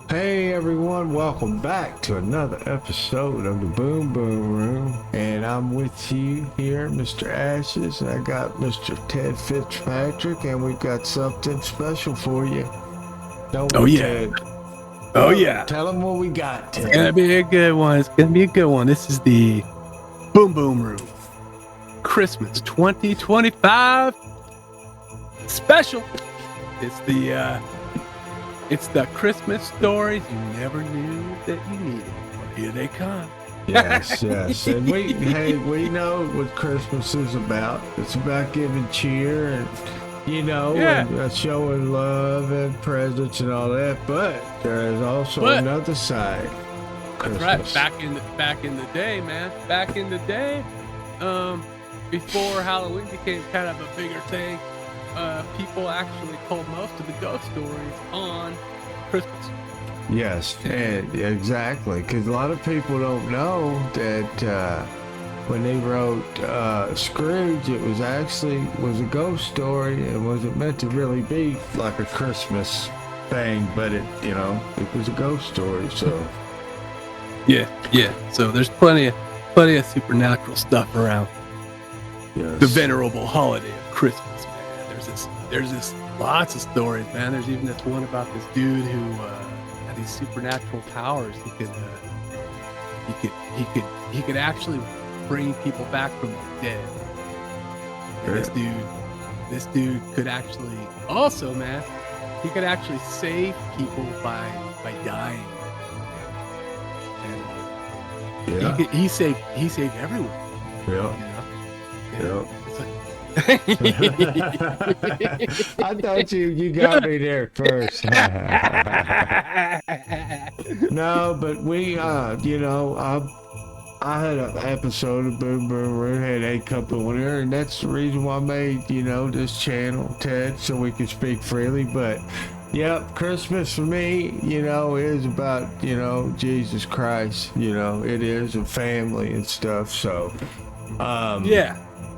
Hey everyone, welcome back to another episode of the Boom Boom Room. And I'm with you here, Mr. Ashes, and I got Mr. Ted Fitzpatrick, and we've got something special for you. Don't we, Ted? Tell them what we got, Ted. It's gonna be a good one. This is the Boom Boom Room Christmas 2025 special. It's the Christmas stories you never knew that you needed. Well, here they come. Yes. And we know what Christmas is about. It's about giving cheer and and showing love and presents and all that. But there is also another side. Christmas. That's right. Back in the day, man. Back in the day, before Halloween became kind of a bigger thing, people actually told most of the ghost stories on Christmas. Yes, and exactly, because a lot of people don't know that when they wrote Scrooge, it was a ghost story. It wasn't meant to really be like a Christmas thing, but it was a ghost story. So yeah. So there's plenty of supernatural stuff around the venerable holiday of Christmas. There's this lots of stories, man. There's even this one about this dude who had these supernatural powers. He could actually bring people back from the dead. And this dude could actually also, man, he could actually save people by dying. And he saved everyone. Yeah. Yeah. I thought you got me there first. No, but we, I had an episode of Boom Boom Room, had a couple on there, and that's the reason why I made, this channel, Ted, so we could speak freely. But, yep, Christmas for me, is about, Jesus Christ, it is a family and stuff, so,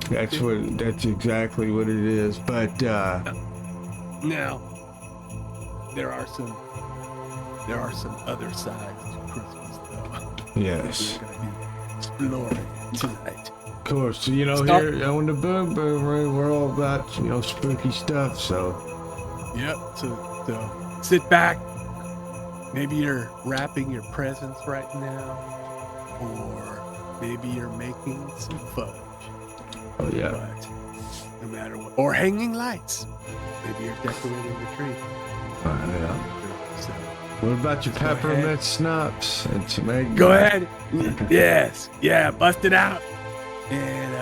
That's exactly what it is. But now there are some other sides to Christmas, though. Yes. We're gonna be exploring tonight. Of course, here on the Boom Boom Room, we're all about spooky stuff. So. Yep. So sit back. Maybe you're wrapping your presents right now, or maybe you're making some fudge. Oh, yeah. But no matter what. Or hanging lights. Maybe you're decorating the tree. Yeah. So, what about your peppermint schnapps and tomato? Go ahead. Yes. Yeah, bust it out. And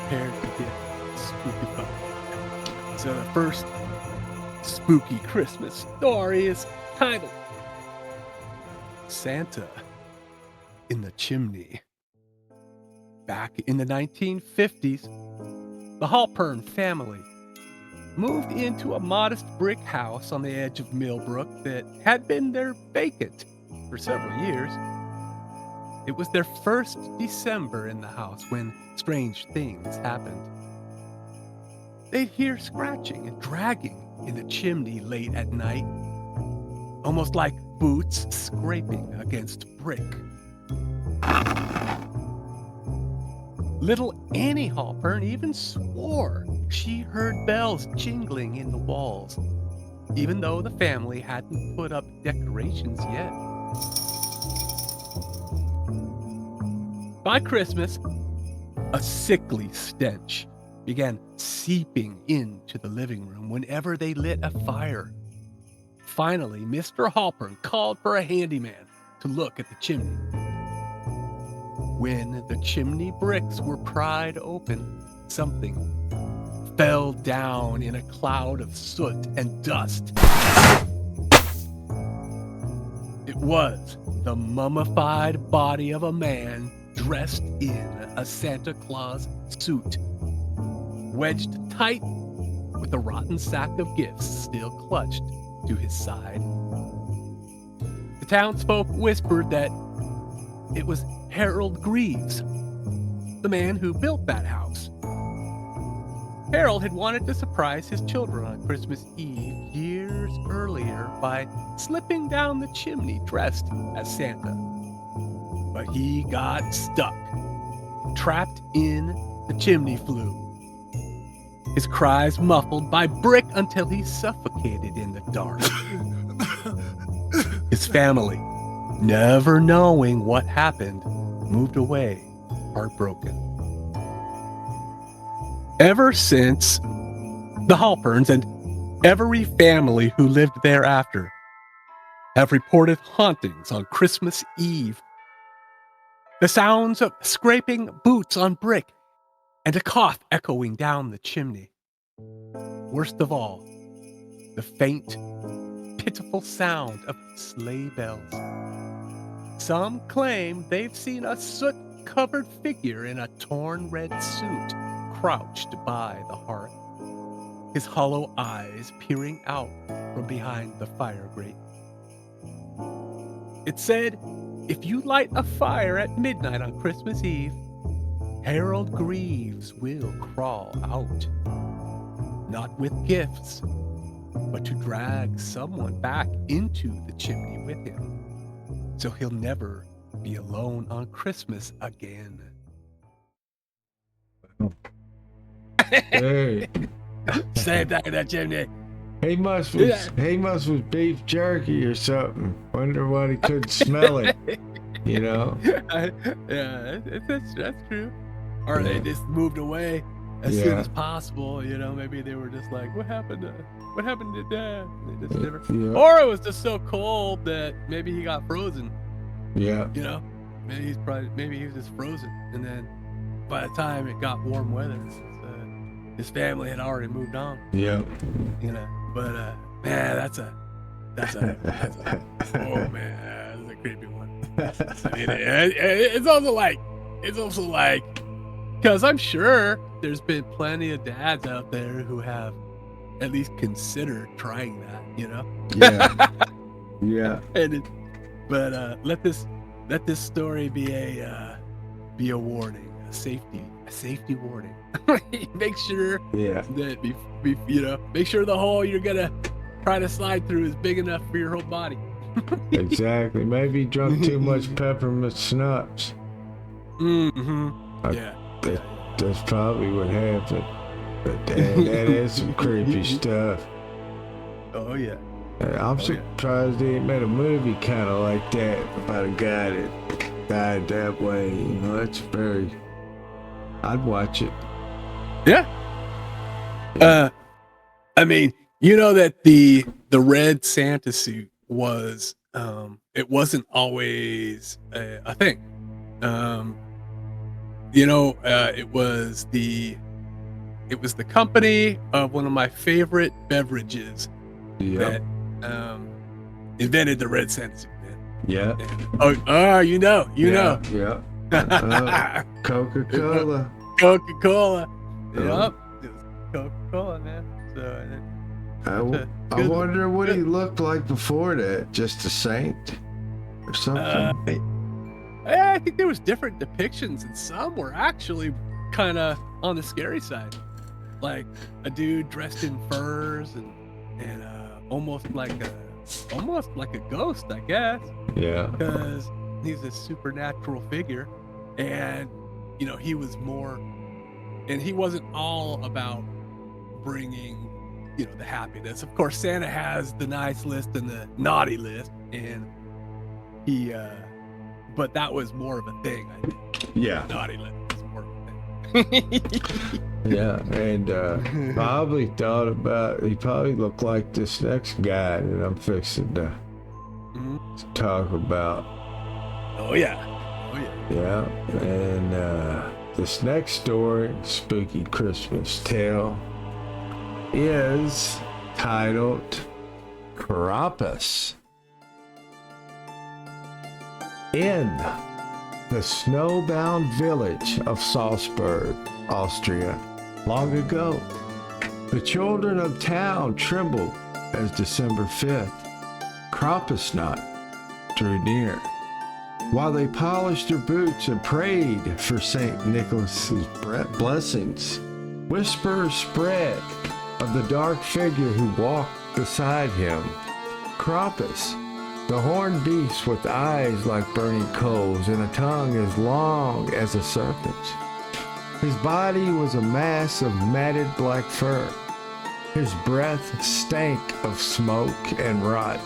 prepare to get spooky fun. So the first spooky Christmas story is titled Santa in the Chimney. Back in the 1950s, the Halpern family moved into a modest brick house on the edge of Millbrook that had been there vacant for several years. It was their first December in the house when strange things happened. They'd hear scratching and dragging in the chimney late at night, almost like boots scraping against brick. Little Annie Halpern even swore she heard bells jingling in the walls, even though the family hadn't put up decorations yet. By Christmas, a sickly stench began seeping into the living room whenever they lit a fire. Finally, Mr. Halpern called for a handyman to look at the chimney. When the chimney bricks were pried open, something fell down in a cloud of soot and dust. It was the mummified body of a man dressed in a Santa Claus suit, wedged tight with a rotten sack of gifts still clutched to his side. The townsfolk whispered that it was Harold Greaves, the man who built that house. Harold had wanted to surprise his children on Christmas Eve years earlier by slipping down the chimney dressed as Santa. But he got stuck, trapped in the chimney flue. His cries muffled by Brick until he suffocated in the dark. His family, never knowing what happened, moved away, heartbroken. Ever since, the Halperns and every family who lived thereafter have reported hauntings on Christmas Eve. The sounds of scraping boots on brick and a cough echoing down the chimney. Worst of all, the faint, pitiful sound of sleigh bells. Some claim they've seen a soot-covered figure in a torn red suit crouched by the hearth, his hollow eyes peering out from behind the fire grate. It said, if you light a fire at midnight on Christmas Eve, Harold Greaves will crawl out. Not with gifts, but to drag someone back into the chimney with him, so he'll never be alone on Christmas again. Hey. Same thing in that chimney. He must was beef jerky or something. Wonder why he couldn't smell it. You know? That's true. Or they just moved away as soon as possible. You know, maybe they were just like, "What happened to Dad?" They just never. Yeah. Or it was just so cold that maybe he got frozen. Yeah. You know, maybe he was just frozen, and then by the time it got warm weather, his family had already moved on. Yeah. You know, but man, that's a oh man, that's a creepy one. I mean, it's also like, because I'm sure there's been plenty of dads out there who have at least considered trying that, you know? Yeah. Yeah. But let this story be a warning, a safety warning. Make sure that make sure the hole you're gonna try to slide through is big enough for your whole body. Exactly. Maybe he drunk too much peppermint schnapps. That's probably what happened. But that is some creepy stuff. Oh yeah. I'm surprised they made a movie kind of like that about a guy that died that way. You know, that's I'd watch it. Yeah. I mean, you know that the red Santa suit was it wasn't always a thing. It was the company of one of my favorite beverages that invented the red Santa suit, man. Yeah. And, you know. Yeah. Coca-Cola. Coca-Cola. Yep. It was Coca-Cola, man. So I wonder what he looked like before that. Just a saint or something? I think there was different depictions, and some were actually kind of on the scary side. Like a dude dressed in furs and almost like a ghost, I guess. Yeah. Because he's a supernatural figure, and you know he wasn't all about bringing the happiness. Of course, Santa has the nice list and the naughty list, and he but that was more of a thing, I think. Yeah. The naughty list was more of a thing. Yeah, and he probably looked like this next guy that I'm fixing to talk about. Oh yeah. Yeah, and this next story, Spooky Christmas Tale, is titled Krampus. In the snowbound village of Salzburg, Austria, long ago, the children of town trembled as December 5th, Krampusnacht, drew near. While they polished their boots and prayed for St. Nicholas's blessings, whispers spread of the dark figure who walked Beside him, Krampus, the horned beast with eyes like burning coals and a tongue as long as a serpent's. His body was a mass of matted black fur. His breath stank of smoke and rot.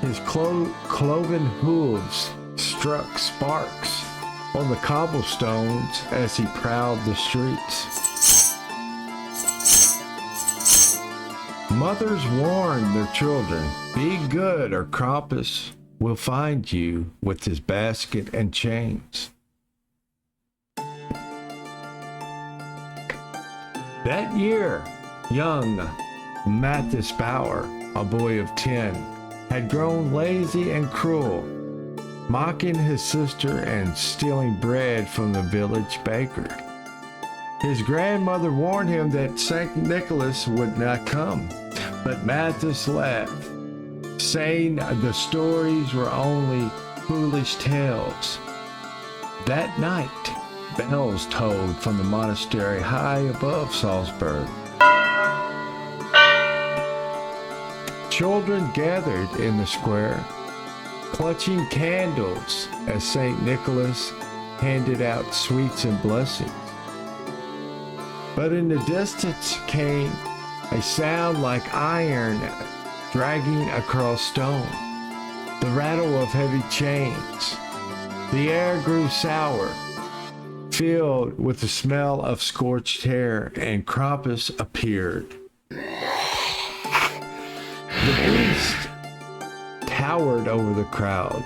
His cloven hooves struck sparks on the cobblestones as he prowled the streets. Mothers warned their children, "Be good or Krampus will find you with his basket and chains." That year, young Mathis Bauer, a boy of 10, had grown lazy and cruel, mocking his sister and stealing bread from the village baker. His grandmother warned him that St. Nicholas would not come, but Mathis laughed, saying the stories were only foolish tales. That night, bells tolled from the monastery high above Salzburg. Children gathered in the square, clutching candles as St. Nicholas handed out sweets and blessings. But in the distance came a sound like iron dragging across stone, the rattle of heavy chains. The air grew sour, filled with the smell of scorched hair, and Krampus appeared. The beast towered over the crowd,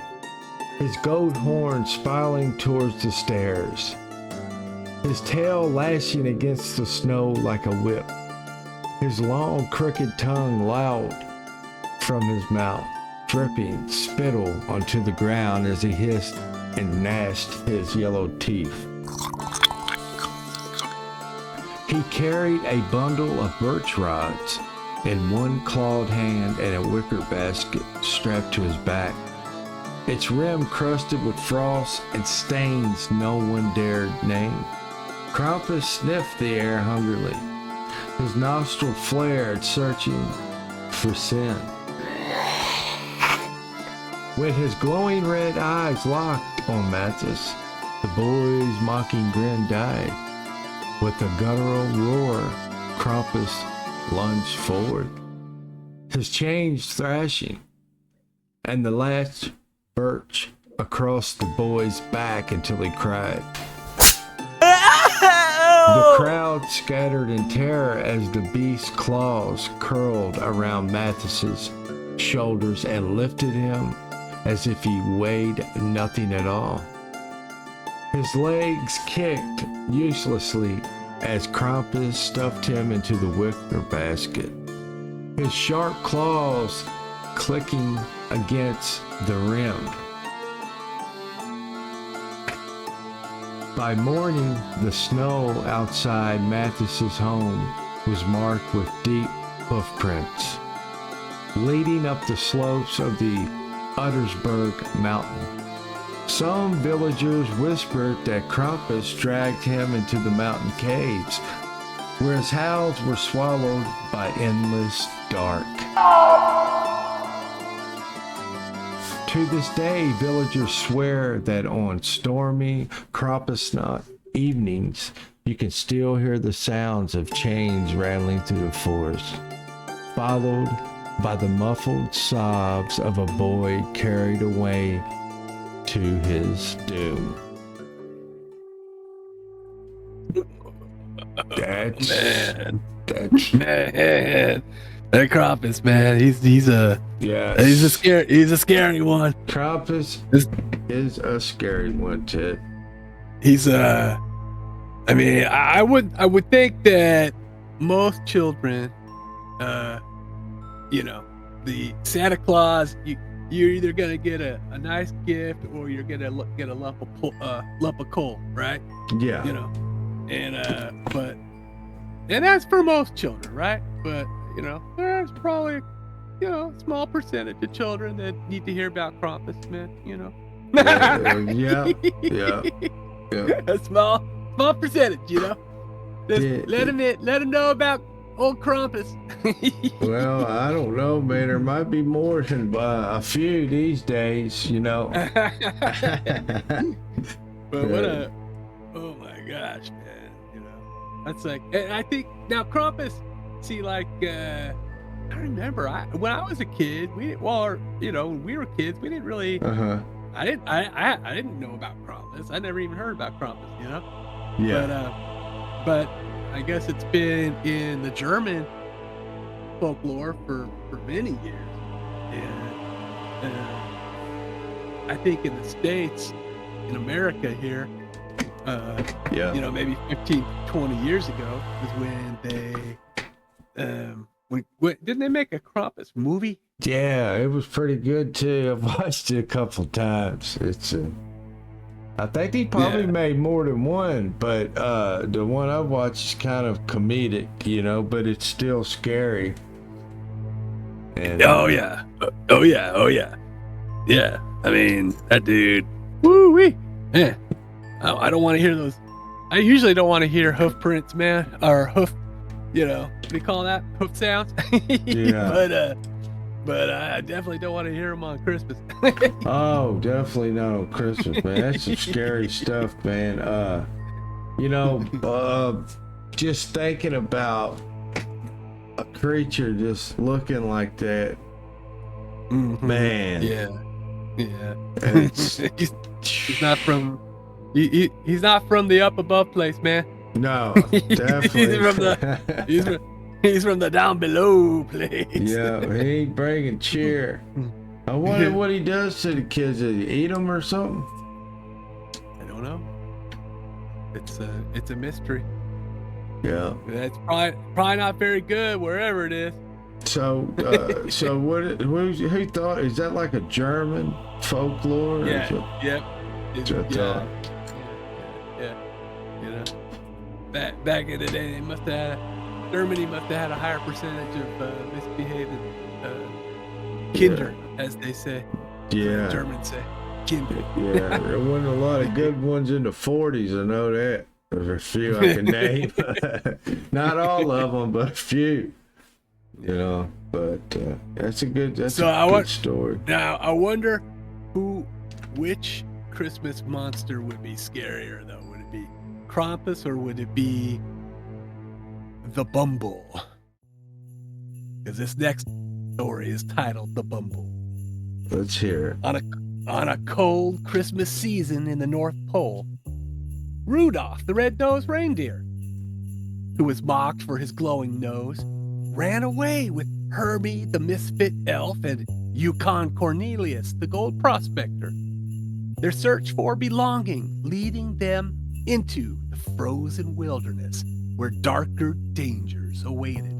his gold horn spiraling towards the stairs, his tail lashing against the snow like a whip, his long crooked tongue loud from his mouth, dripping spittle onto the ground as he hissed and gnashed his yellow teeth. He carried a bundle of birch rods in one clawed hand and a wicker basket strapped to his back, its rim crusted with frost and stains no one dared name. Krampus sniffed the air hungrily, his nostril flared, searching for sin. When his glowing red eyes locked on Mathis, the boy's mocking grin died. With a guttural roar, Krampus lunged forward, his chains thrashing, and the latch birch across the boy's back until he cried. The crowd scattered in terror as the beast's claws curled around Mathis's shoulders and lifted him as if he weighed nothing at all. His legs kicked uselessly as Krampus stuffed him into the wicker basket, his sharp claws clicking against the rim. By morning, the snow outside Mathis's home was marked with deep hoof prints, leading up the slopes of the Uttersberg mountain. Some villagers whispered that Krampus dragged him into the mountain caves, where his howls were swallowed by endless dark. To this day, villagers swear that on stormy Krampusnacht evenings, you can still hear the sounds of chains rattling through the forest, followed by the muffled sobs of a boy carried away to his doom. That's Man. that's Man. That Krampus, man, he's a scary one. Krampus is a scary one, Ted. He's I mean, I would think that most children, the Santa Claus, you're either gonna get a nice gift or you're gonna get a lump of coal, right? Yeah. And that's for most children, right? But there's probably a small percentage of children that need to hear about Krampus, man. Yeah. A small percentage, Just let them know about old Krampus. Well, I don't know, man. There might be more than a few these days, you know. But what a, oh my gosh, man. You know, that's like, and I think now Krampus, see, like, I remember when I was a kid, when we were kids, we didn't really, I didn't know about Krampus. I never even heard about Krampus, you know? Yeah. But I guess it's been in the German folklore for many years. And I think in the States, in America here, maybe 15, 20 years ago was when they, didn't they make a Krampus movie? Yeah, it was pretty good too. I've watched it a couple times. I think he probably made more than one, but the one I watched is kind of comedic, you know, but it's still scary. And, yeah. I mean, that dude. Woo wee. Yeah. I don't want to hear those. I usually don't want to hear hoof prints, man, or hoof. You know, what do you call that? Hoof sounds. Yeah. But I definitely don't want to hear them on Christmas. Oh, definitely not on Christmas, man. That's some scary stuff, man. Just thinking about a creature just looking like that, man. Yeah. He's not from. He's not from the up above place, man. No, definitely. He's from the down below place. Yeah, he ain't bringing cheer. I wonder what he does to the kids. Does he eat them or something? I don't know. It's a mystery. Yeah. That's probably not very good wherever it is. So who thought, is that like a German folklore? Yeah. Yep. Yeah. You know, back in the day, Germany must have had a higher percentage of misbehaving Kinder, as they say. Yeah. The Germans say Kinder. Yeah, there wasn't a lot of good ones in the 40s, I know that. There's a few I can name. Not all of them, but a few. You know, but that's a good story. Now, I wonder which Christmas monster would be scarier, though. Would it be Krampus or would it be the Bumble? Because this next story is titled The Bumble. Let's hear it. On a cold Christmas season in the North Pole, Rudolph the red-nosed reindeer, who was mocked for his glowing nose, ran away with Herbie the misfit elf and Yukon Cornelius the gold prospector, their search for belonging leading them into the frozen wilderness where darker dangers awaited.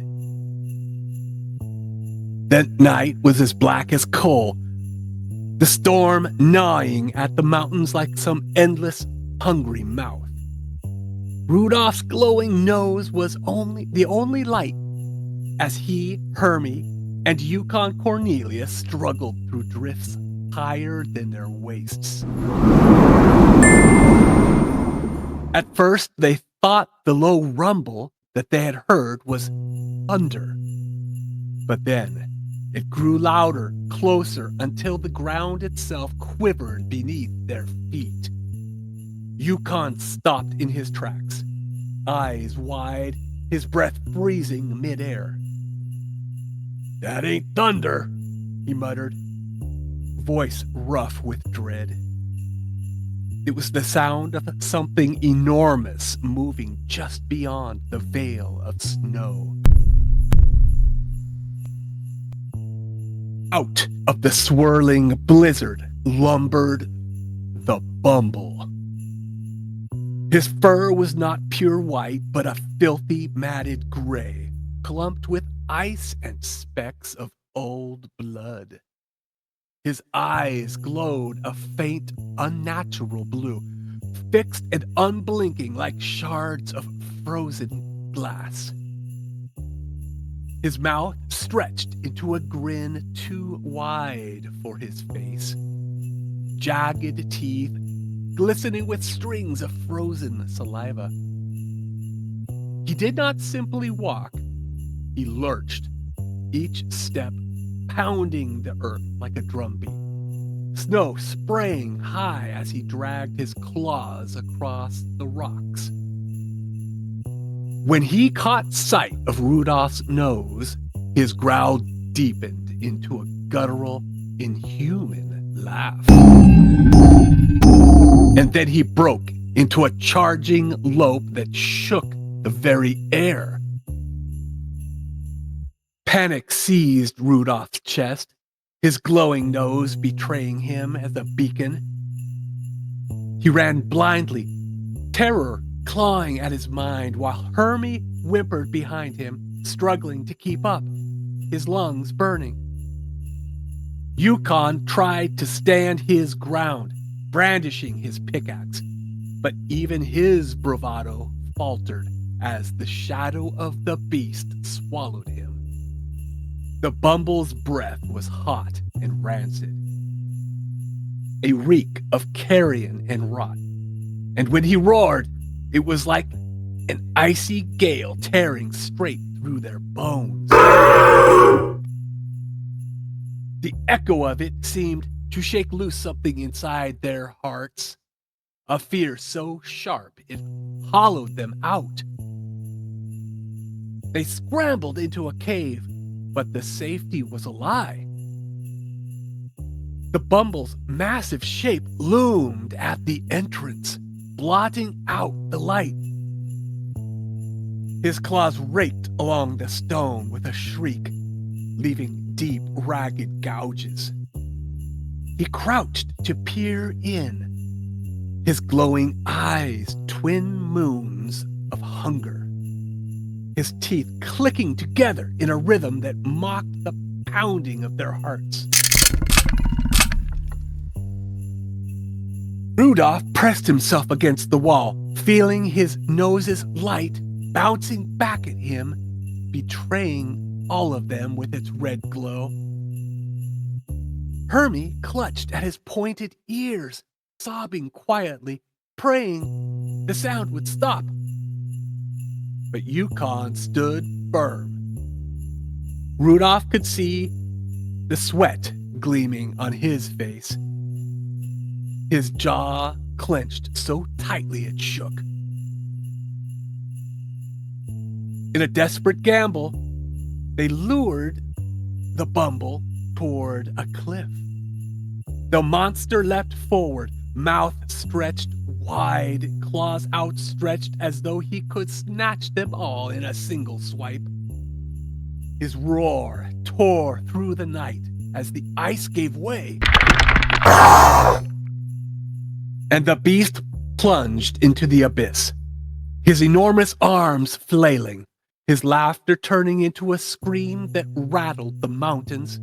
That night was as black as coal, the storm gnawing at the mountains like some endless, hungry mouth. Rudolph's glowing nose was the only light as he, Hermie, and Yukon Cornelius struggled through drifts higher than their waists. At first, they thought the low rumble that they had heard was thunder. But then it grew louder, closer, until the ground itself quivered beneath their feet. Yukon stopped in his tracks, eyes wide, his breath freezing midair. "That ain't thunder," he muttered, voice rough with dread. It was the sound of something enormous moving just beyond the veil of snow. Out of the swirling blizzard lumbered the Bumble. His fur was not pure white, but a filthy, matted gray, clumped with ice and specks of old blood. His eyes glowed a faint, unnatural blue, fixed and unblinking like shards of frozen glass. His mouth stretched into a grin too wide for his face. Jagged teeth, glistening with strings of frozen saliva. He did not simply walk, He lurched, each step pounding the earth like a drumbeat, snow spraying high as he dragged his claws across the rocks. When he caught sight of Rudolph's nose, his growl deepened into a guttural, inhuman laugh. And then he broke into a charging lope that shook the very air. Panic seized Rudolph's chest, his glowing nose betraying him as a beacon. He ran blindly, terror clawing at his mind, while Hermie whimpered behind him, struggling to keep up, his lungs burning. Yukon tried to stand his ground, brandishing his pickaxe, but even his bravado faltered as the shadow of the beast swallowed him. The bumble's breath was hot and rancid, a reek of carrion and rot, and when he roared, it was like an icy gale tearing straight through their bones. The echo of it seemed to shake loose something inside their hearts, a fear so sharp it hollowed them out. They scrambled into a cave, but the safety was a lie. The bumble's massive shape loomed at the entrance, blotting out the light. His claws raked along the stone with a shriek, leaving deep, ragged gouges. He crouched to peer in, his glowing eyes twin moons of hunger, his teeth clicking together in a rhythm that mocked the pounding of their hearts. Rudolph pressed himself against the wall, feeling his nose's light bouncing back at him, betraying all of them with its red glow. Hermie clutched at his pointed ears, sobbing quietly, praying the sound would stop. But Yukon stood firm. Rudolph could see the sweat gleaming on his face. His jaw clenched so tightly it shook. In a desperate gamble, they lured the bumble toward a cliff. The monster leapt forward, mouth stretched wide, claws outstretched as though he could snatch them all in a single swipe. His roar tore through the night as the ice gave way, and the beast plunged into the abyss, his enormous arms flailing, his laughter turning into a scream that rattled the mountains.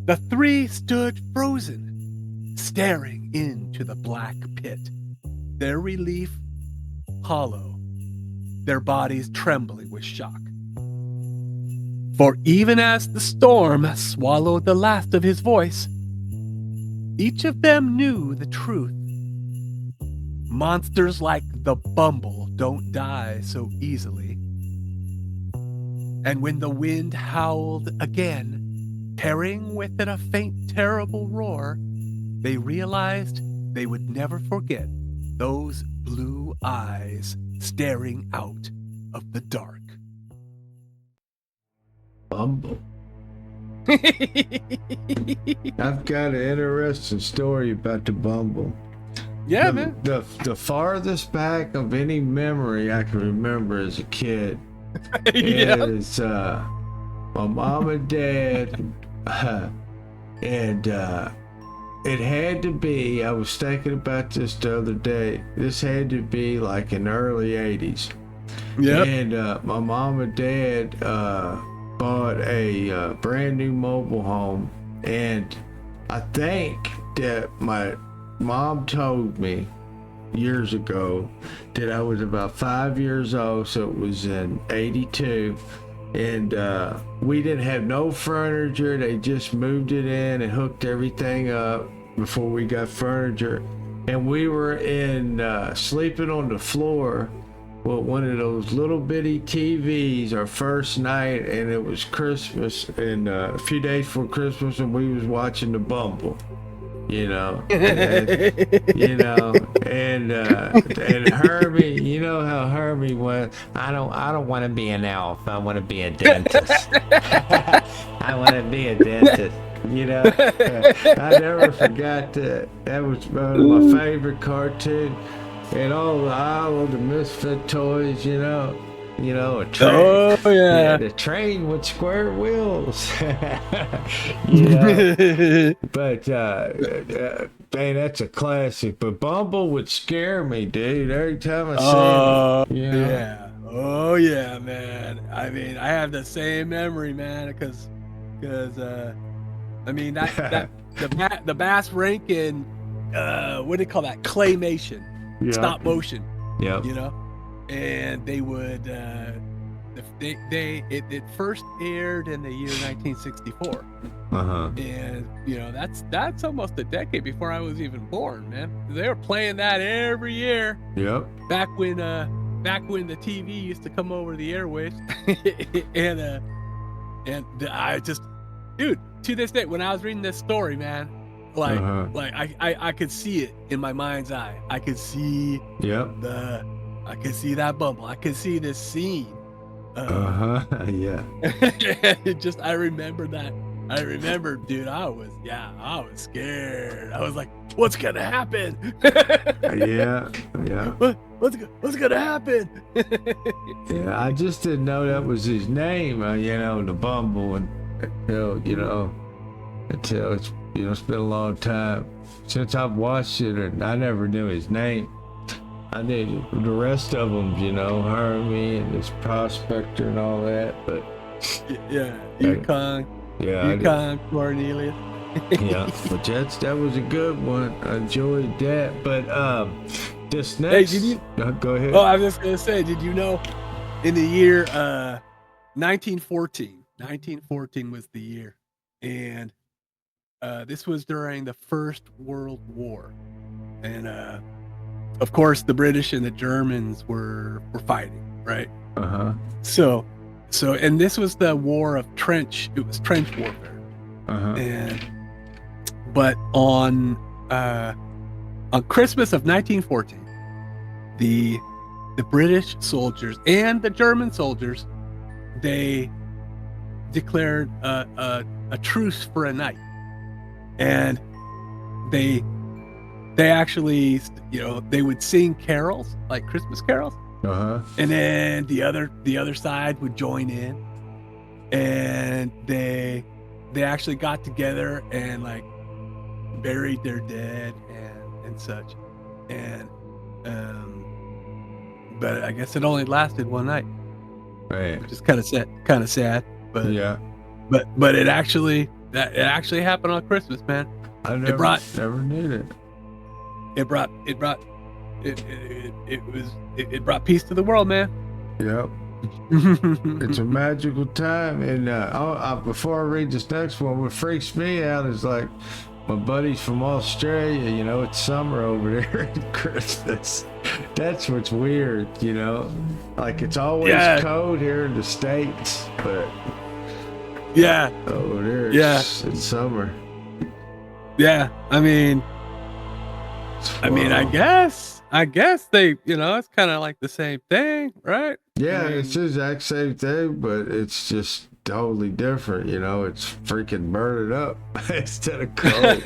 The three stood frozen, staring into the black pit, their relief hollow, their bodies trembling with shock. For even as the storm swallowed the last of his voice, each of them knew the truth. Monsters like the bumble don't die so easily. And when the wind howled again, tearing with it a faint, terrible roar, they realized they would never forget those blue eyes staring out of the dark. Bumble. I've got an interesting story about the bumble. Yeah, man. The farthest back of any memory I can remember as a kid is my mom and dad, and it had to be, I was thinking about this the other day, this had to be like in the early 80s. Yep. And my mom and dad bought a brand new mobile home, and I think that my mom told me years ago that I was about 5 years old, so it was in 82, and we didn't have no furniture. They just moved it in and hooked everything up before we got furniture, and we were in sleeping on the floor one of those little bitty TVs our first night, and it was Christmas, and a few days before Christmas, and we was watching the Bumble. And, and Herbie, you know how Herbie was. I don't want to be an elf. I want to be a dentist. I want to be a dentist. I never forgot that. That was one of my favorite cartoons. And all the Isle of the Misfit toys, a train. Oh yeah. The train with square wheels. But man, that's a classic. But Bumble would scare me, dude. Every time I see it. Yeah. Oh yeah, man. I mean, I have the same memory, man, because I mean that the Bass Rankin, what do they call that? Claymation, stop motion. Yeah. And they would it first aired in the year 1964. And that's almost a decade before I was even born, man. They were playing that every year. Yep. Back when the TV used to come over the airwaves. and I just, dude, to this day when I was reading this story, man, I could see it in my mind's eye. I could see I could see that Bumble. I could see this scene. Yeah. I remember that. I remember, dude, I was scared. I was like, what's gonna happen? Yeah. What's gonna happen? Yeah, I just didn't know that was his name, the Bumble, until it's it's been a long time since I've watched it, and I never knew his name. I knew the rest of them, Hermie and this Prospector and all that, but Yukon Cornelius. Yeah, but that was a good one. I enjoyed that. But this next, go ahead. Oh, I was just gonna say, did you know, in the year 1914 was the year, and this was during the First World War, and of course the British and the Germans were fighting, right? So and this was the war of trench. It was trench warfare. But on Christmas of 1914, the British soldiers and the German soldiers, they declared a truce for a night, and they actually, they would sing carols, like Christmas carols, and then the other side would join in, and they actually got together and like buried their dead and such, and but I guess it only lasted one night, right? Which is kind of sad, but yeah, but it actually happened on Christmas, man. I never knew it. It brought peace to the world, man. Yep. It's a magical time. And before I read this next one, what freaks me out is like my buddies from Australia, it's summer over there at Christmas. That's what's weird, like it's always cold here in the States, but over there it's summer. Yeah, I mean, I guess they, it's kind of like the same thing, right? Yeah, it's the exact same thing, but it's just totally different. It's freaking burning up instead of cold.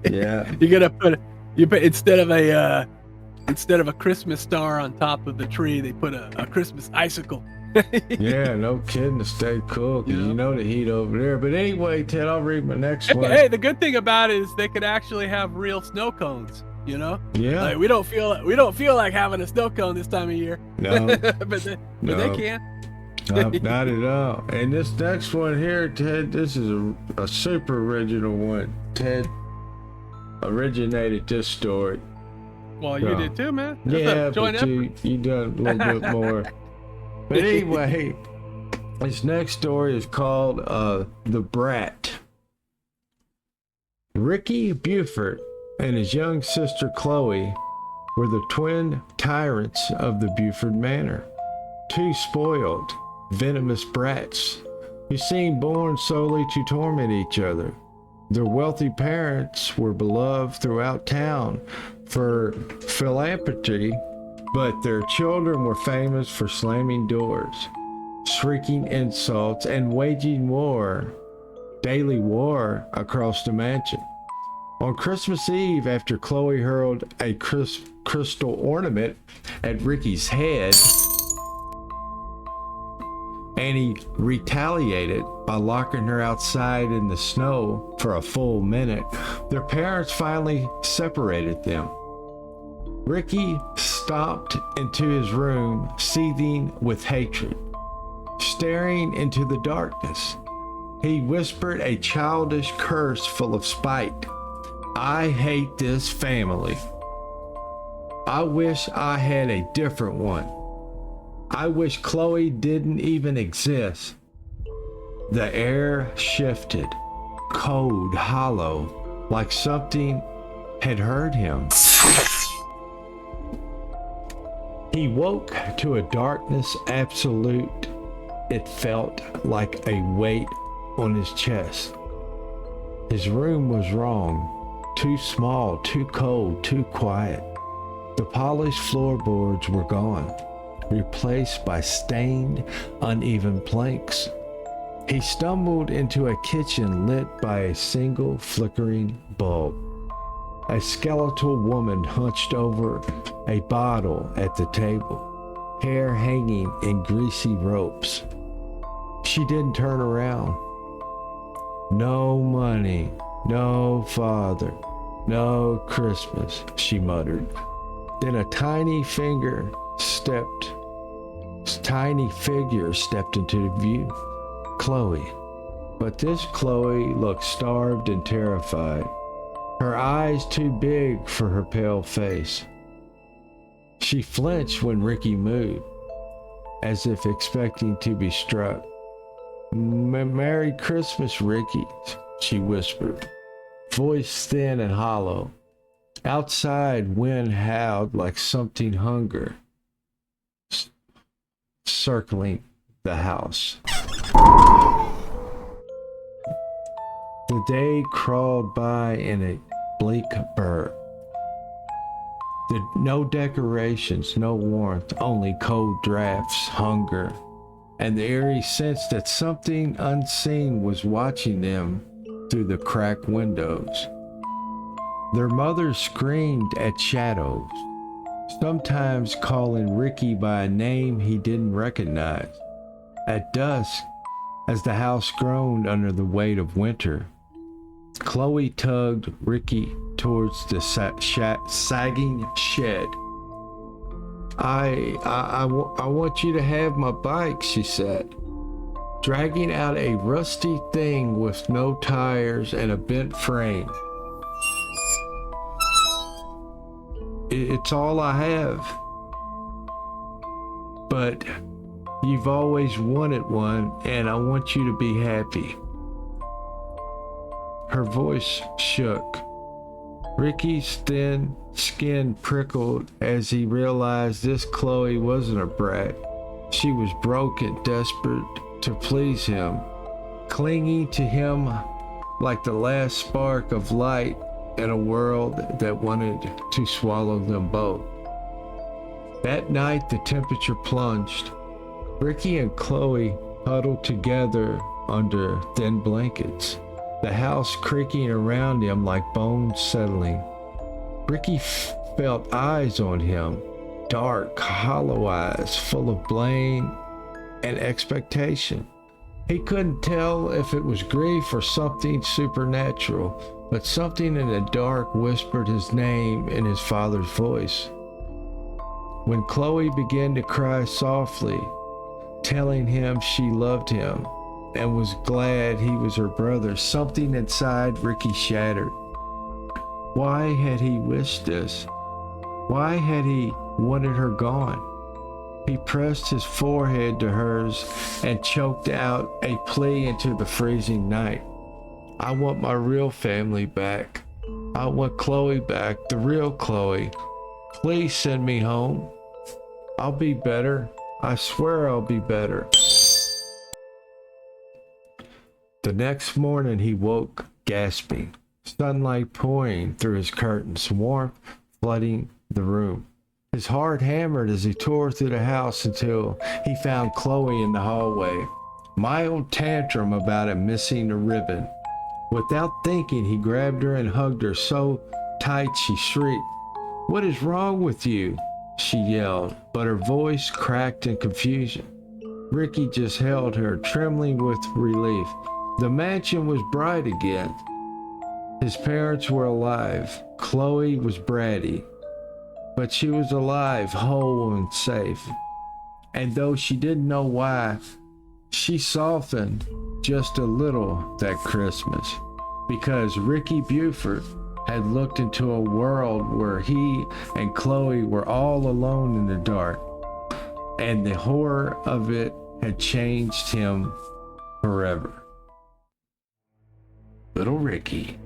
Yeah, you put instead of a Christmas star on top of the tree, they put a Christmas icicle. Yeah, no kidding, to stay cool, because the heat over there. But anyway, Ted, I'll read my next one. Hey, the good thing about it is they could actually have real snow cones. Yeah, like, we don't feel like having a snow cone this time of year. No, but they can. Not at all. And this next one here, Ted, this is a super original one. Ted originated this story. Well, you did too, man. That's but you done a little bit more. But anyway, this next story is called The Brat. Ricky Buford and his young sister Chloe were the twin tyrants of the Buford Manor. Two spoiled, venomous brats who seemed born solely to torment each other. Their wealthy parents were beloved throughout town for philanthropy, but their children were famous for slamming doors, shrieking insults, and waging daily war across the mansion. On Christmas Eve, after Chloe hurled a crystal ornament at Ricky's head, Annie retaliated by locking her outside in the snow for a full minute. Their parents finally separated them. Ricky stomped into his room, seething with hatred. Staring into the darkness, he whispered a childish curse full of spite. I hate this family. I wish I had a different one. I wish Chloe didn't even exist. The air shifted, cold, hollow, like something had heard him. He woke to a darkness absolute. It felt like a weight on his chest. His room was wrong. Too small, too cold, too quiet. The polished floorboards were gone, replaced by stained, uneven planks. He stumbled into a kitchen lit by a single flickering bulb. A skeletal woman hunched over a bottle at the table, hair hanging in greasy ropes. She didn't turn around. No money, no father, no Christmas, she muttered. Then a tiny figure stepped into view. Chloe. But this Chloe looked starved and terrified, her eyes too big for her pale face. She flinched when Ricky moved, as if expecting to be struck. Merry Christmas, Ricky, she whispered, voice thin and hollow. Outside, wind howled like something hunger, circling the house. The day crawled by in a bleak blur. No decorations, no warmth, only cold drafts, hunger, and the eerie sense that something unseen was watching them through the cracked windows. Their mother screamed at shadows, sometimes calling Ricky by a name he didn't recognize. At dusk, as the house groaned under the weight of winter, Chloe tugged Ricky towards the sagging shed. I want you to have my bike, she said, dragging out a rusty thing with no tires and a bent frame. It's all I have. But you've always wanted one, and I want you to be happy. Her voice shook. Ricky's thin skin prickled as he realized this Chloe wasn't a brat. She was broken, desperate to please him, clinging to him like the last spark of light in a world that wanted to swallow them both. That night, the temperature plunged. Ricky and Chloe huddled together under thin blankets, the house creaking around him like bones settling. Ricky felt eyes on him, dark, hollow eyes, full of blame and expectation. He couldn't tell if it was grief or something supernatural, but something in the dark whispered his name in his father's voice. When Chloe began to cry softly, telling him she loved him and was glad he was her brother, something inside Ricky shattered. Why had he wished this? Why had he wanted her gone? He pressed his forehead to hers and choked out a plea into the freezing night. I want my real family back. I want Chloe back, the real Chloe. Please send me home. I'll be better. I swear I'll be better. The next morning he woke gasping, sunlight pouring through his curtains, warmth flooding the room. His heart hammered as he tore through the house until he found Chloe in the hallway. Mild tantrum about it missing a ribbon. Without thinking, he grabbed her and hugged her so tight she shrieked. "What is wrong with you?" she yelled, but her voice cracked in confusion. Ricky just held her, trembling with relief. The mansion was bright again. His parents were alive. Chloe was bratty, but she was alive, whole and safe. And though she didn't know why, she softened just a little that Christmas, because Ricky Buford had looked into a world where he and Chloe were all alone in the dark, and the horror of it had changed him forever. Little Ricky.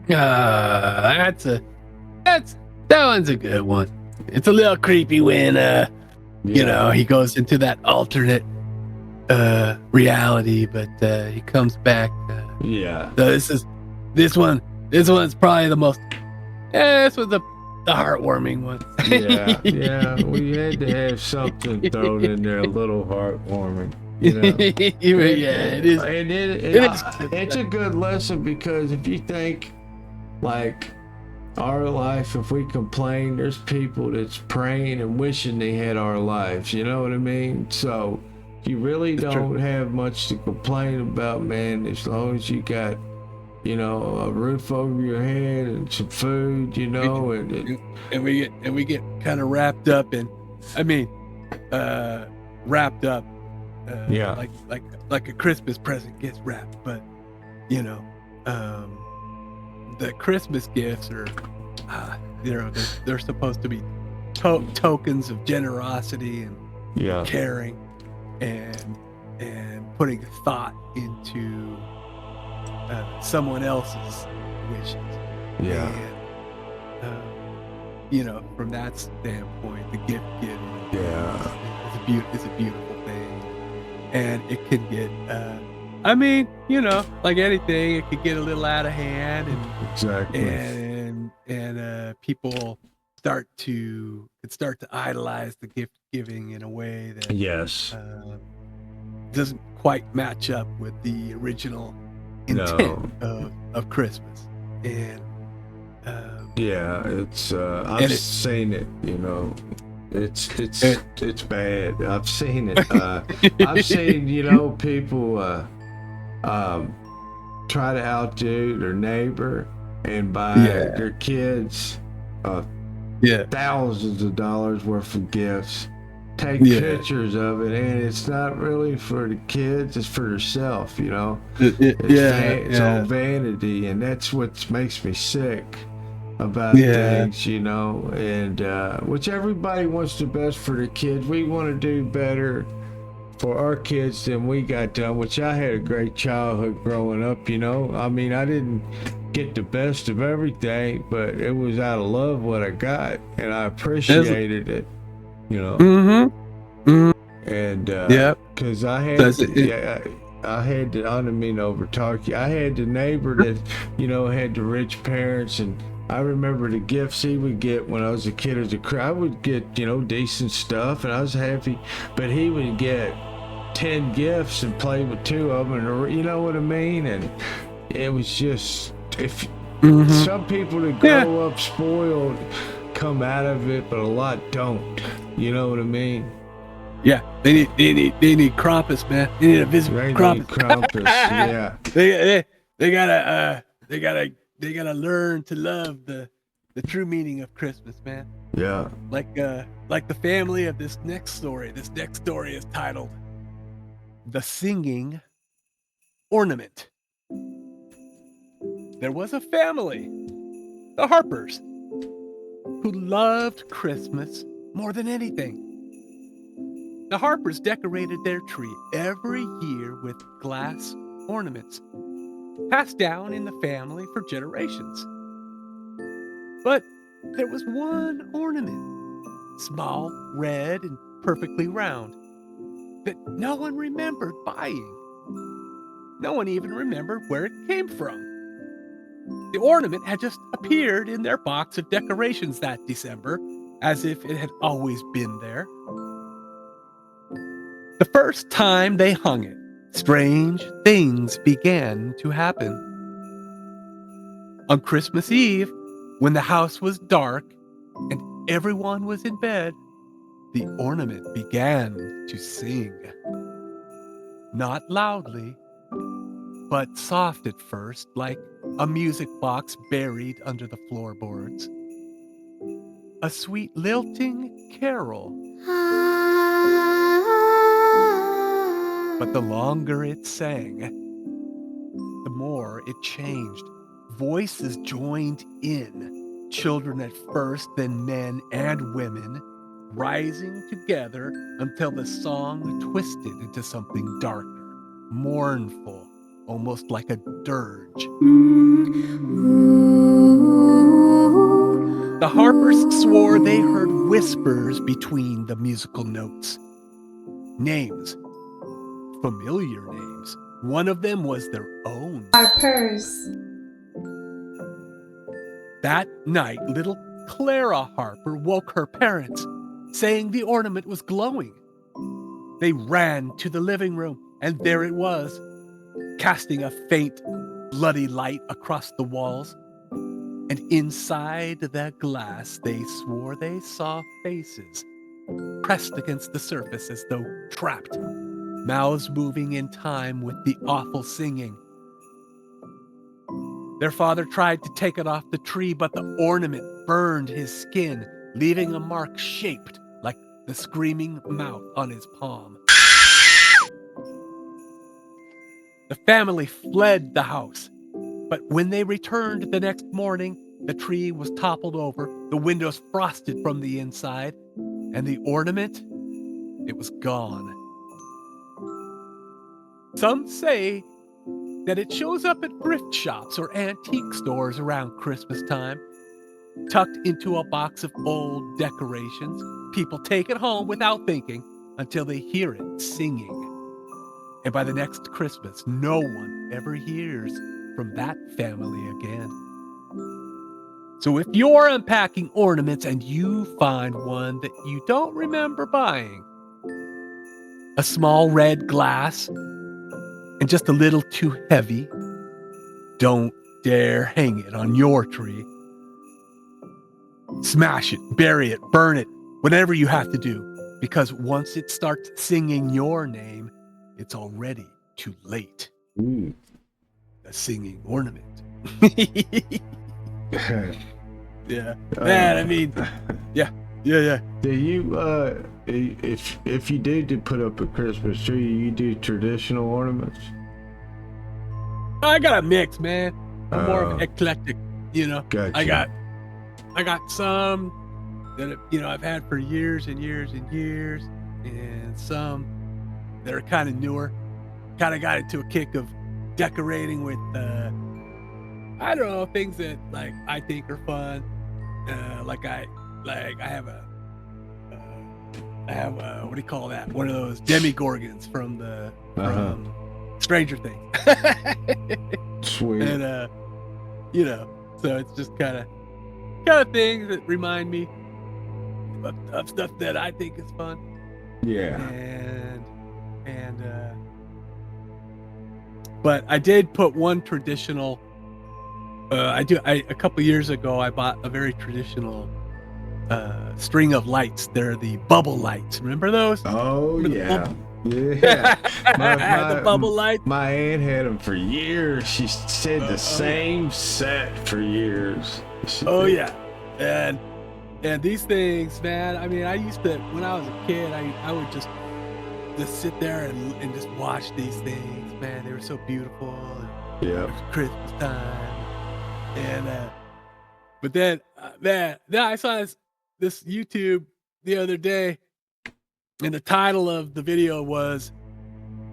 That one's a good one. It's a little creepy when he goes into that alternate reality, but he comes back. So this one's probably the most. This was the heartwarming one. Yeah. We had to have something thrown in there a little heartwarming. You know? It is. And it's a good lesson, because if you think like our life, if we complain, there's people that's praying and wishing they had our lives. You know what I mean? So you really don't have much to complain about, man, as long as you got, a roof over your head and some food, and we get kind of wrapped up in, like a Christmas present gets wrapped, but the Christmas gifts are, they're supposed to be tokens of generosity and caring and putting thought into someone else's wishes. And, from that standpoint, the gift giving is a beautiful thing, and it can get like anything, it could get a little out of hand, and people start to idolize the gift giving in a way that doesn't quite match up with the original intent of Christmas. And I've seen it, it's bad. I've seen it. I've seen, people try to outdo their neighbor and buy their kids thousands of dollars worth of gifts, take pictures of it, and it's not really for the kids, it's for yourself. It's all vanity, and that's what makes me sick about things, and which everybody wants the best for their kids. We want to do better for our kids than we got done, which I had a great childhood growing up. I didn't get the best of everything, but it was out of love what I got, and I appreciated it. And because I had I didn't mean to overtalk you. I had the neighbor that had the rich parents, and I remember the gifts he would get when I was a kid. I would get decent stuff, and I was happy, but he would get 10 gifts and play with 2 of them, and you know what I mean? And it was just, if some people that grow up spoiled come out of it, but a lot don't. You know what I mean? Yeah, they need Krampus, man. They need to visit Krampus. Yeah. They gotta learn to love the true meaning of Christmas, man. Yeah. Like the family of this next story. This next story is titled "The Singing Ornament." There was a family, the Harpers, who loved Christmas more than anything. The Harpers decorated their tree every year with glass ornaments, passed down in the family for generations. But there was one ornament, small, red, and perfectly round, that no one remembered buying. No one even remembered where it came from. The ornament had just appeared in their box of decorations that December, as if it had always been there. The first time they hung it, strange things began to happen. On Christmas Eve, when the house was dark and everyone was in bed, the ornament began to sing. Not loudly, but soft at first, like a music box buried under the floorboards. A sweet lilting carol. But the longer it sang, the more it changed. Voices joined in, children at first, then men and women, rising together until the song twisted into something darker, mournful, almost like a dirge. The harpers swore they heard whispers between the musical notes. Names. Familiar names. One of them was their own. Harpers. That night, little Clara Harper woke her parents, saying the ornament was glowing. They ran to the living room, and there it was, casting a faint, bloody light across the walls. And inside the glass, they swore they saw faces, pressed against the surface as though trapped, mouths moving in time with the awful singing. Their father tried to take it off the tree, but the ornament burned his skin, leaving a mark shaped like the screaming mouth on his palm. The family fled the house, but when they returned the next morning, the tree was toppled over, the windows frosted from the inside, and the ornament, it was gone. Some say that it shows up at thrift shops or antique stores around Christmas time, tucked into a box of old decorations. People take it home without thinking until they hear it singing. And by the next Christmas, no one ever hears from that family again. So if you're unpacking ornaments and you find one that you don't remember buying, a small red glass, and just a little too heavy, don't dare hang it on your tree. Smash it, bury it, burn it, whatever you have to do, because once it starts singing your name, it's already too late. Ooh. The singing ornament. Yeah. Man, I mean, yeah. Do you, if you do put up a Christmas tree, you do traditional ornaments? I got a mix, man. I'm more of an eclectic, you know. Gotcha. I got some that, you know, I've had for years and years and years, and some that are kind of newer. Kind of got into a kick of decorating with, I don't know, things that like I think are fun. I have a what do you call that? One of those demigorgons from Stranger Things. Sweet. And you know, so it's just kind of things that remind me of stuff that I think is fun. Yeah. But I did put one traditional. A couple years ago, I bought a very traditional string of lights. They're the bubble lights. Remember those? Oh, Remember yeah. the bubble lights. My aunt had them for years. She said the same set for years. Yeah. And these things, man, I mean, I used to, when I was a kid, I would just sit there and just watch these things. Man, they were so beautiful. Yeah. It was Christmas time. And but then I saw this YouTube the other day, and the title of the video was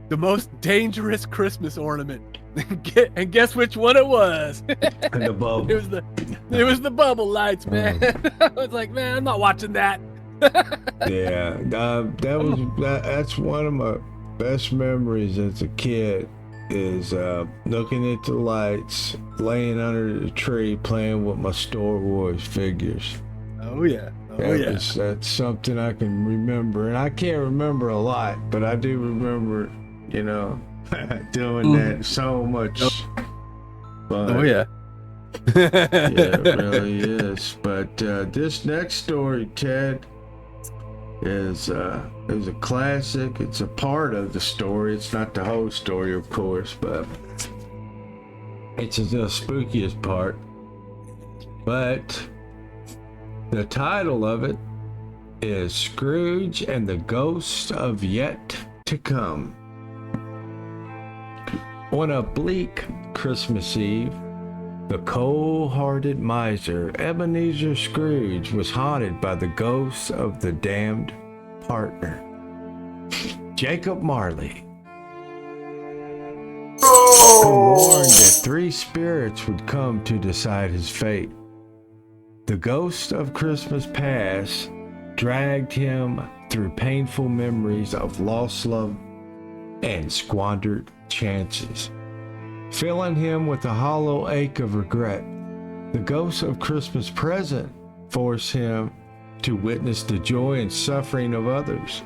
"The Most Dangerous Christmas Ornament." And guess which one it was? And the bubble. It was the bubble lights, man. I was like, man, I'm not watching that. Yeah, that's one of my best memories as a kid. Is looking at the lights, laying under the tree, playing with my Star Wars figures. Oh yeah. That's something I can remember, and I can't remember a lot, but I do remember, doing that so much. Fun. Oh yeah. Yeah, it really is. But this next story, Ted, is a classic. It's a part of the story. It's not the whole story, of course, but it's the spookiest part. But the title of it is Scrooge and the Ghost of Yet to Come. On a bleak Christmas Eve, the cold-hearted miser Ebenezer Scrooge was haunted by the ghosts of the damned partner, Jacob Marley, who warned that 3 spirits would come to decide his fate. The ghost of Christmas past dragged him through painful memories of lost love and squandered chances, filling him with a hollow ache of regret. The ghost of Christmas present forced him to witness the joy and suffering of others,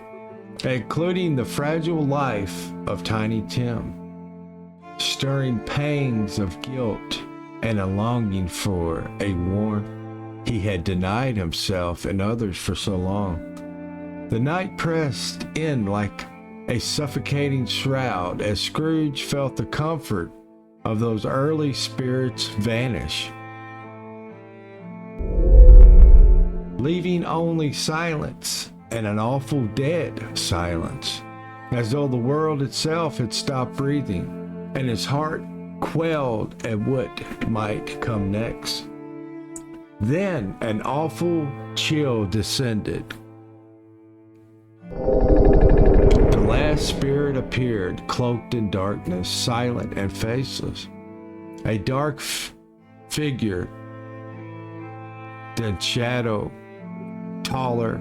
including the fragile life of Tiny Tim, stirring pangs of guilt and a longing for a warmth he had denied himself and others for so long. The night pressed in like a suffocating shroud as Scrooge felt the comfort of those early spirits vanish, leaving only silence and an awful dead silence, as though the world itself had stopped breathing, and his heart quailed at what might come next. Then an awful chill descended. The last spirit appeared, cloaked in darkness, silent and faceless. A dark figure, then shadow, taller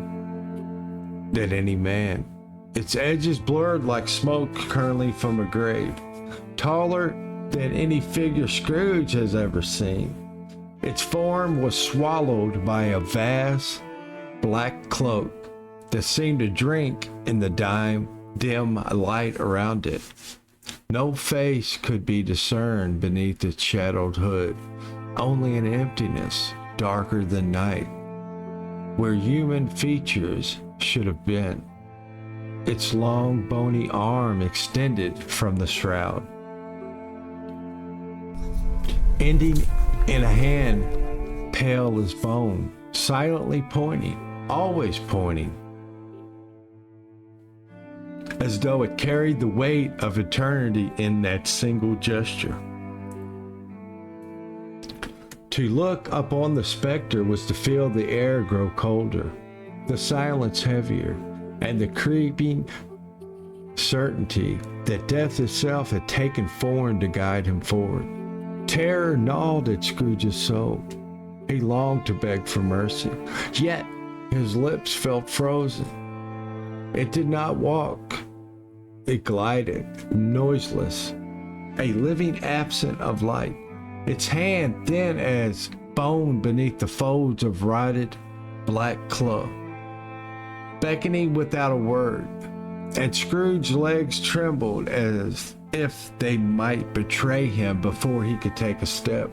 than any man. Its edges blurred like smoke curling from a grave. Taller than any figure Scrooge has ever seen. Its form was swallowed by a vast black cloak that seemed to drink in the dim light around it. No face could be discerned beneath its shadowed hood, only an emptiness darker than night, where human features should have been. Its long bony arm extended from the shroud, ending in a hand pale as bone, silently pointing, always pointing, as though it carried the weight of eternity in that single gesture. To look upon the specter was to feel the air grow colder, the silence heavier, and the creeping certainty that death itself had taken form to guide him forward. Terror gnawed at Scrooge's soul. He longed to beg for mercy, yet his lips felt frozen. It did not walk. It glided, noiseless, a living absent of light. Its hand thin as bone beneath the folds of rotted black cloak, beckoning without a word, and Scrooge's legs trembled as if they might betray him before he could take a step.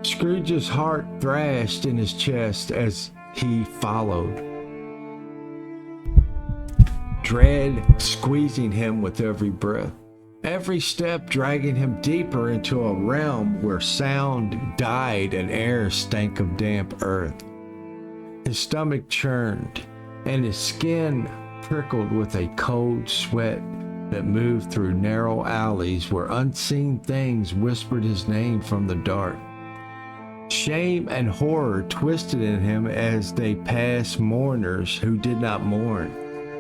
Scrooge's heart thrashed in his chest as he followed, dread squeezing him with every breath, every step dragging him deeper into a realm where sound died and air stank of damp earth. His stomach churned, and his skin prickled with a cold sweat that moved through narrow alleys where unseen things whispered his name from the dark. Shame and horror twisted in him as they passed mourners who did not mourn,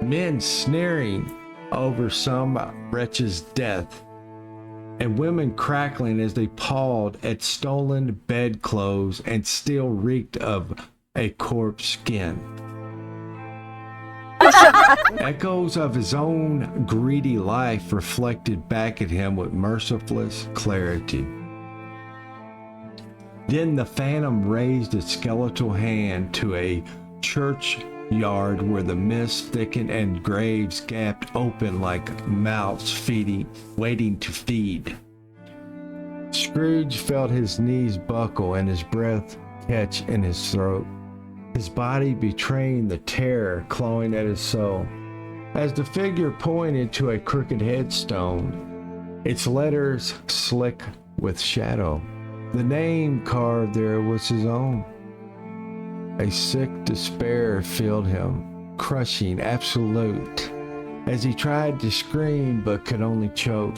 men sneering over some wretch's death, and women crackling as they pawed at stolen bedclothes and still reeked of a corpse skin. Echoes of his own greedy life reflected back at him with merciless clarity. Then the phantom raised its skeletal hand to a churchyard where the mist thickened and graves gaped open like mouths waiting to feed. Scrooge felt his knees buckle and his breath catch in his throat, his body betraying the terror clawing at his soul. As the figure pointed to a crooked headstone, its letters slick with shadow, the name carved there was his own. A sick despair filled him, crushing, absolute, as he tried to scream but could only choke.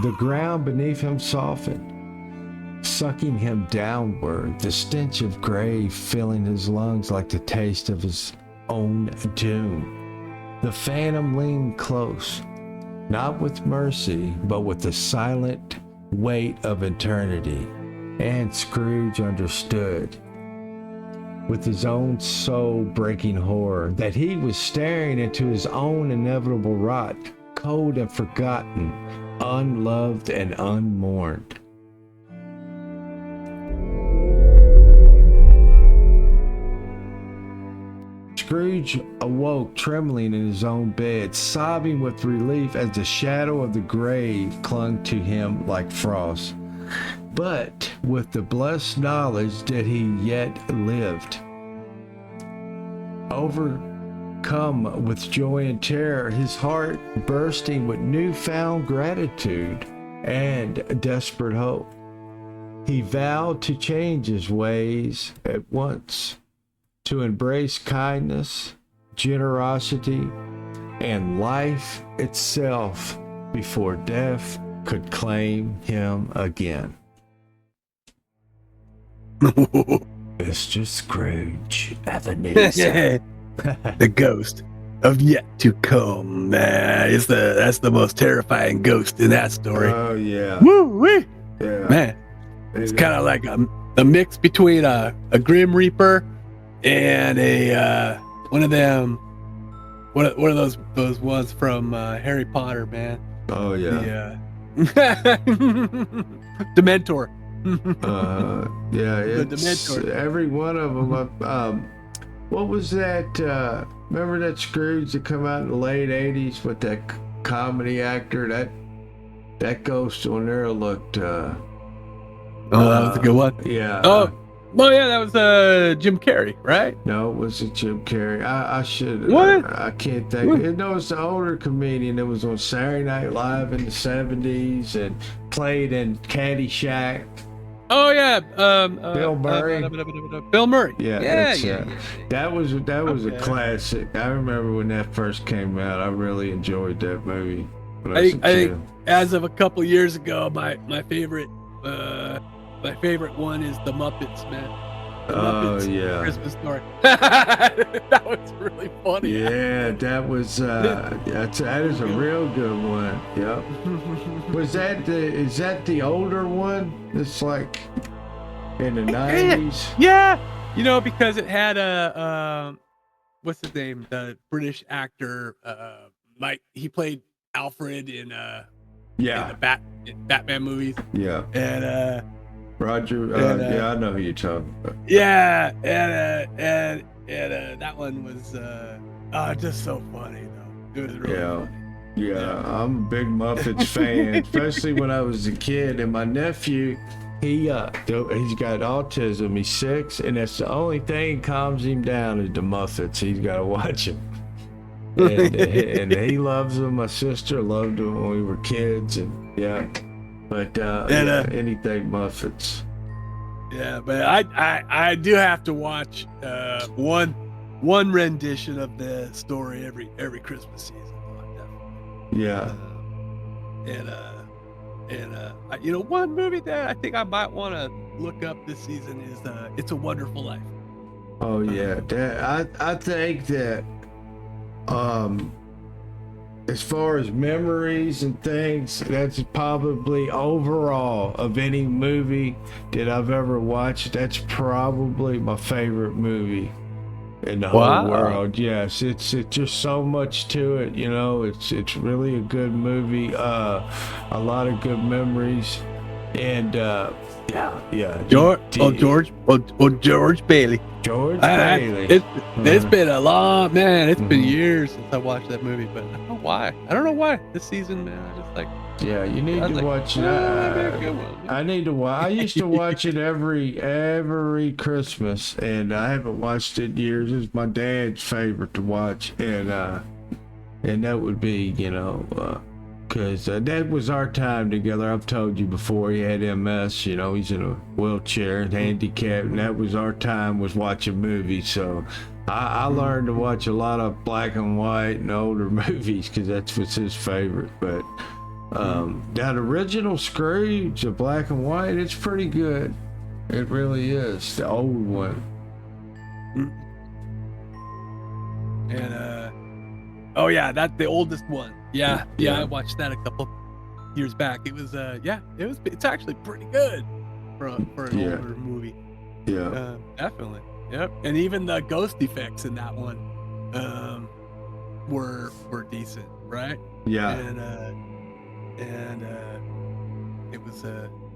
The ground beneath him softened, sucking him downward, the stench of grave filling his lungs like the taste of his own doom. The phantom leaned close, not with mercy, but with the silent weight of eternity. And Scrooge understood, with his own soul-breaking horror, that he was staring into his own inevitable rot, cold and forgotten, unloved and unmourned. Scrooge awoke trembling in his own bed, sobbing with relief as the shadow of the grave clung to him like frost, but with the blessed knowledge that he yet lived. Overcome with joy and terror, his heart bursting with newfound gratitude and desperate hope, he vowed to change his ways at once, to embrace kindness, generosity, and life itself before death could claim him again. Mr. Scrooge, Ebenezer. The ghost of yet to come. That's the most terrifying ghost in that story. Oh yeah. Woo-wee. Yeah. Man, it's kind of like a mix between a Grim Reaper and a one of those ones from Harry Potter, man. Oh yeah. Dementor. Yeah, The it's Dementor. every one of them. What was that? Remember that Scrooge that come out in the late '80s with that comedy actor? That ghost on there looked. Oh, that was a good one. Yeah. Oh yeah, that was Jim Carrey, right? No, it wasn't Jim Carrey. I should. What? I can't think. What? No, it's an older comedian that was on Saturday Night Live in the '70s and played in Caddyshack. Oh yeah, Bill Murray. Bill Murray. Yeah, that was a classic. I remember when that first came out. I really enjoyed that movie. I think as of a couple years ago, my favorite one is The Muppets, man. The Muppets yeah. Christmas Story. That was really funny. Yeah, that was that is a real good one. Yep. Is that the older one? It's like in the 90s. Yeah, because it had what's his name? The British actor, he played Alfred in the Batman movies. Yeah. And Roger. I know who you're talking about. Yeah, and that one was just so funny though. It was really funny. Yeah, I'm a big Muppets fan, especially when I was a kid. And my nephew, he's got autism. He's 6, and that's the only thing calms him down is the Muppets. He's got to watch them. And he loves them. My sister loved them when we were kids, and but anything Muppets. Yeah, but I do have to watch one rendition of the story every Christmas season. Yeah. One movie that I think I might want to look up this season is It's a Wonderful Life. Oh yeah, I think that as far as memories and things, that's probably overall of any movie that I've ever watched. That's probably my favorite movie in the whole world. Yes, it's just so much to it. You know, it's really a good movie. A lot of good memories, and George Bailey. George Bailey. It's been a long man. It's been years since I watched that movie, but I don't know why. This season, man. I just like. Yeah, you need to watch it. I need to watch. I used to watch it every Christmas, and I haven't watched it in years. It's my dad's favorite to watch, and that would be, you know, because that was our time together. I've told you before, he had MS. You know, he's in a wheelchair and handicapped, and that was our time, was watching movies. So I learned to watch a lot of black and white and older movies because that's what's his favorite. But that original Scrooge, the black and white, it's pretty good. It really is, the old one. And that's the oldest one. Yeah, I watched that a couple years back. It was it's actually pretty good for an older movie. Yeah, definitely. Yep. And even the ghost effects in that one were decent, right? Yeah. And it was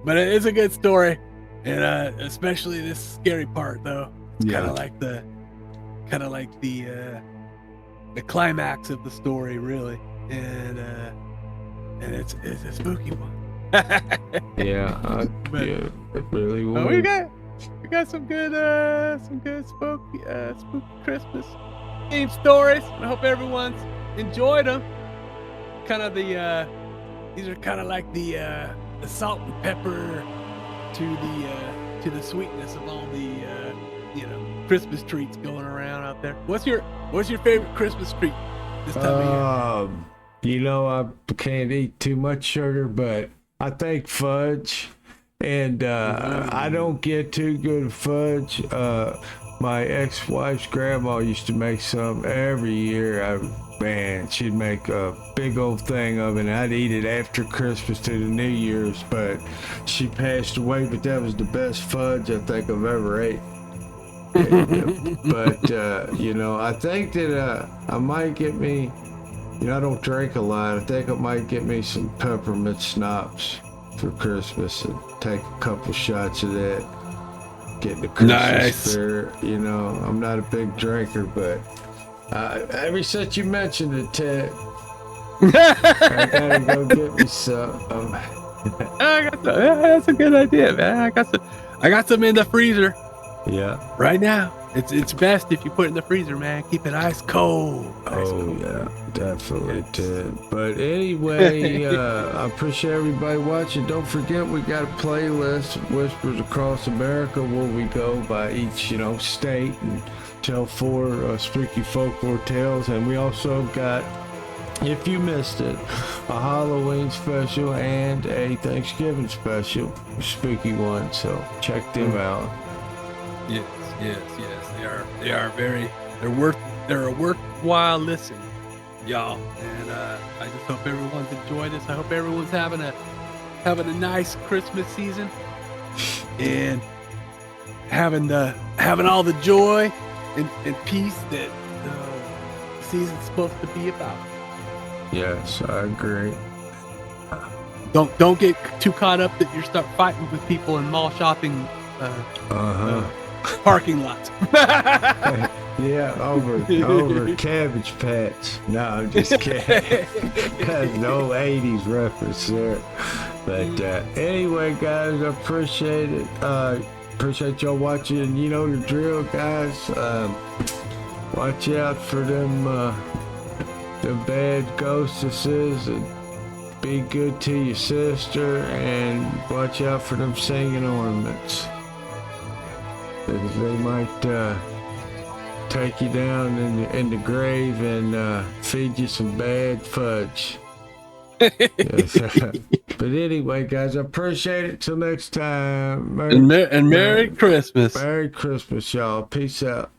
but it's a good story, and especially this scary part though. It's kind of like the climax of the story, really, and it's a spooky one. It really was. We got some good spooky Christmas themed stories. I hope everyone's enjoyed them. These are kind of like the salt and pepper to the sweetness of all the Christmas treats going around out there. What's your favorite Christmas treat this time of year? You know, I can't eat too much sugar, but I think fudge, and I don't get too good at fudge. My ex-wife's grandma used to make some every year. She'd make a big old thing of it, and I'd eat it after Christmas to the New Year's, but she passed away, but that was the best fudge I think I've ever ate. But, I think that I might get me, I don't drink a lot. I think I might get me some peppermint schnapps for Christmas and take a couple shots of that. Get the Christmas spirit. I'm not a big drinker, but ever since you mentioned it, Ted, I gotta go get me some. That's a good idea, man. I got some in the freezer. Yeah. Right now, it's best if you put it in the freezer, man. Keep it ice cold. Yeah, definitely, Ted. But anyway, I appreciate everybody watching. Don't forget, we got a playlist, Whispers Across America, where we go by each, state and tell 4 spooky folklore tales. And we also got, if you missed it, a Halloween special and a Thanksgiving special, spooky one. So check them out. Yes. They're a worthwhile listen, y'all. And I just hope everyone's enjoyed this. I hope everyone's having a nice Christmas season and having all the joy and peace that the season's supposed to be about. Yes, I agree. Don't get too caught up that you start fighting with people in mall shopping parking lots. Yeah, over Cabbage Patch. No, I'm just kidding. That's an old 80s reference there. But anyway, guys, I appreciate it. Appreciate y'all watching. You know the drill, guys. Watch out for them bad ghostesses, and be good to your sister, and watch out for them singing ornaments. Because they might take you down in the grave and feed you some bad fudge. But anyway, guys, I appreciate it. Till next time. Merry Christmas. Merry Christmas, y'all. Peace out.